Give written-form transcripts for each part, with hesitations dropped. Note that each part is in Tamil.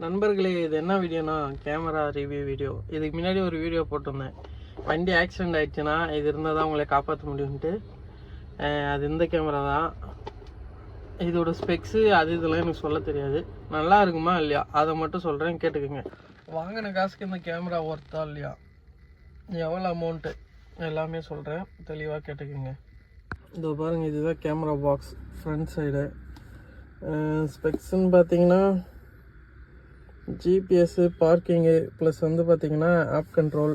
நண்பர்களே, இது என்ன வீடியோனா கேமரா ரிவ்யூ வீடியோ. இதுக்கு முன்னாடி ஒரு வீடியோ போட்டிருந்தேன். வண்டி ஆக்சிடெண்ட் ஆகிடுச்சுன்னா இது இருந்தால் தான் உங்களை காப்பாற்ற முடியும்ட்டு. அது இந்த கேமரா தான். இதோட ஸ்பெக்ஸு இதெல்லாம் எனக்கு சொல்ல தெரியாது. நல்லா இருக்குமா இல்லையா அதை மட்டும் சொல்கிறேன், கேட்டுக்கோங்க. வாங்கின காசுக்கு இந்த கேமரா ஒர்த்தா இல்லையா, எவ்வளோ அமௌண்ட்டு எல்லாமே சொல்கிறேன், தெளிவாக கேட்டுக்கோங்க. இதோ பாருங்கள், இதுதான் கேமரா பாக்ஸ் ஃப்ரண்ட் சைடு. ஸ்பெக்ஸுன்னு பார்த்தீங்கன்னா ஜிபிஎஸ்ஸு, பார்க்கிங்கு, ப்ளஸ் வந்து பார்த்திங்கன்னா ஆப் கண்ட்ரோல்.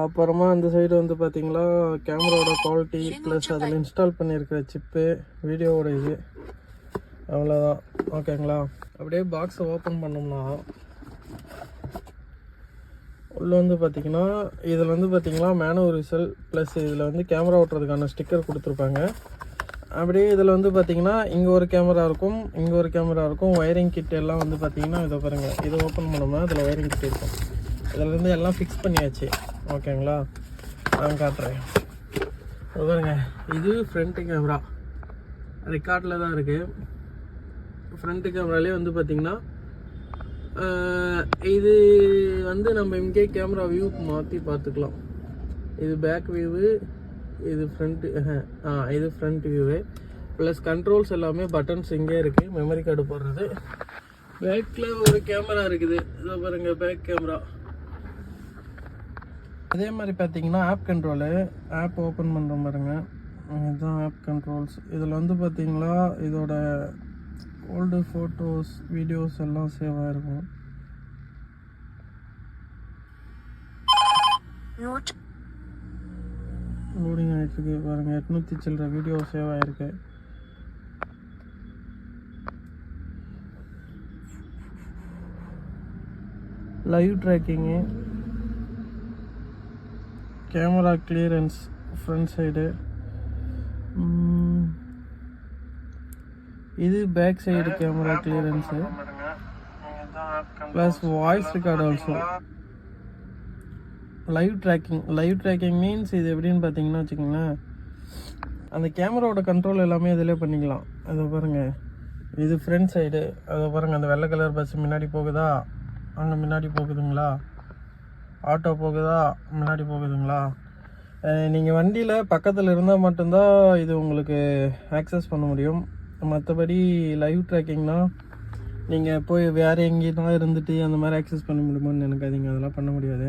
அப்புறமா அந்த சைடு வந்து பார்த்திங்கன்னா கேமராவோட குவாலிட்டி, ப்ளஸ் அதில் இன்ஸ்டால் பண்ணியிருக்கிற சிப்பு, வீடியோவோட இது, அவ்வளோதான். ஓகேங்களா? அப்படியே பாக்ஸை ஓப்பன் பண்ணோம்னா உள்ளே வந்து பார்த்திங்கன்னா இதில் வந்து பார்த்திங்கன்னா மேனுவல் ரிசல், ப்ளஸ் இதில் வந்து கேமரா ஓட்டுறதுக்கான ஸ்டிக்கர் கொடுத்துருப்பாங்க. அப்படியே இதில் வந்து பார்த்திங்கன்னா இங்கே ஒரு கேமரா இருக்கும், இங்கே ஒரு கேமரா இருக்கும். ஒயரிங் கிட் எல்லாம் வந்து பார்த்திங்கன்னா இதை பாருங்கள், இதை ஓப்பன் பண்ணோம்னா இதில் ஒயரிங் கிட் இருக்கும். இதிலேருந்து எல்லாம் ஃபிக்ஸ் பண்ணியாச்சு. ஓகேங்களா? நான் காட்டுறேன். இது பாருங்க, இது ஃப்ரண்ட்டு கேமரா ரெக்கார்டில் தான் இருக்குது. ஃப்ரண்ட்டு கேமராலே வந்து பார்த்திங்கன்னா இது வந்து நம்ம இங்கே கேமரா வியூ மாற்றி பார்த்துக்கலாம். இது பேக் வியூவு, இது ஃப்ரண்ட், இது ஃப்ரண்ட் வியூவு. ப்ளஸ் கண்ட்ரோல்ஸ் எல்லாமே பட்டன்ஸ் இங்கே இருக்குது, மெமரி கார்டு போடுறது. பேக்கில் ஒரு கேமரா இருக்குது, இதை பாருங்கள், பேக் கேமரா. அதே மாதிரி பார்த்தீங்கன்னா ஆப் கண்ட்ரோலு, ஆப் ஓப்பன் பண்ணுற பாருங்க, இதுதான் ஆப் கண்ட்ரோல்ஸ். இதில் வந்து பார்த்தீங்கன்னா இதோட ஓல்டு ஃபோட்டோஸ், வீடியோஸ் எல்லாம் சேவ் ஆகிருக்கும். லோடிங் ஆகிட்டுருக்கு பாருங்கள், 800 சில்லற வீடியோ சேவ் ஆகிருக்கு. Live tracking, camera clearance front side, இது back side camera clearance, plus voice record also. Live tracking means இது எப்படின்னு பார்த்தீங்கன்னா வச்சுக்கோங்களேன், அந்த கேமராவோட கண்ட்ரோல் எல்லாமே இதிலே பண்ணிக்கலாம். அதை பாருங்கள், இது ஃப்ரண்ட் சைடு. அதை பாருங்கள், அந்த வெள்ளை கலர் பஸ் முன்னாடி போகுதா, அங்கே முன்னாடி போகுதுங்களா, ஆட்டோ போகுதா, முன்னாடி போகுதுங்களா. நீங்கள் வண்டியில் பக்கத்தில் இருந்தால் மட்டும்தான் இது உங்களுக்கு ஆக்சஸ் பண்ண முடியும். மற்றபடி லைவ் ட்ராக்கிங்னா நீங்கள் போய் வேறு எங்கேயும் இருந்துட்டு அந்த மாதிரி ஆக்சஸ் பண்ண முடியுமான்னு நினைக்காதீங்க, அதெல்லாம் பண்ண முடியாது.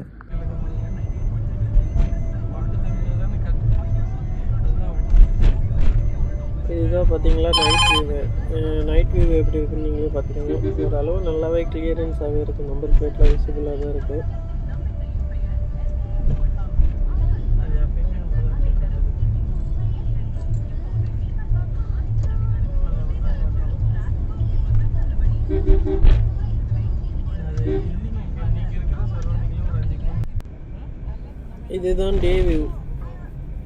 இதுதான் பார்த்தீங்களா நைட் வியூ எப்படி இருக்குன்னு நீங்களே பார்த்துக்கோங்க. ஓரளவு நல்லாவே கிளியரன்ஸாகவே இருக்குது, நம்பர் பிளேட்டில் விசிபிளாக தான் இருக்குது. இதுதான் டே வியூ.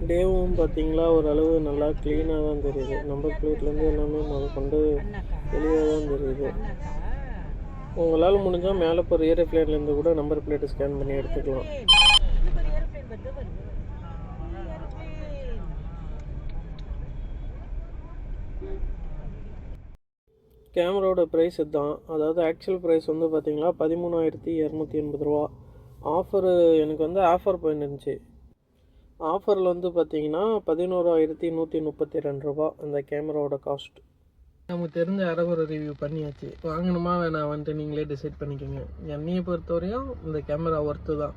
டேவும் பார்த்தீங்களா ஓரளவு நல்லா க்ளீனாக தான் தெரியுது. நம்பர் பிளேட்லேருந்து எல்லாமே கொண்டு தெளிவாக தான் தெரியுது. உங்களால் முடிஞ்சால் மேலே போகிற ஏரோப்ளேன்லேருந்து கூட நம்பர் பிளேட்டை ஸ்கேன் பண்ணி எடுத்துக்கலாம். கேமராவோட ப்ரைஸ் இதுதான். அதாவது ஆக்சுவல் ப்ரைஸ் வந்து பார்த்தீங்கன்னா 13,280 ரூபா. ஆஃபரு எனக்கு வந்து ஆஃபர் போயிருந்துச்சு. ஆஃபரில் வந்து பார்த்தீங்கன்னா 11,132 ரூபா அந்த கேமராவோட காஸ்ட். நமக்கு தெரிஞ்ச அரகுற ரிவ்யூ பண்ணியாச்சு. வாங்கணுமா வேணாம் வந்துட்டு நீங்களே டிசைட் பண்ணிக்கோங்க. என்னையை பொறுத்தவரையும் இந்த கேமரா ஒர்த்து தான்.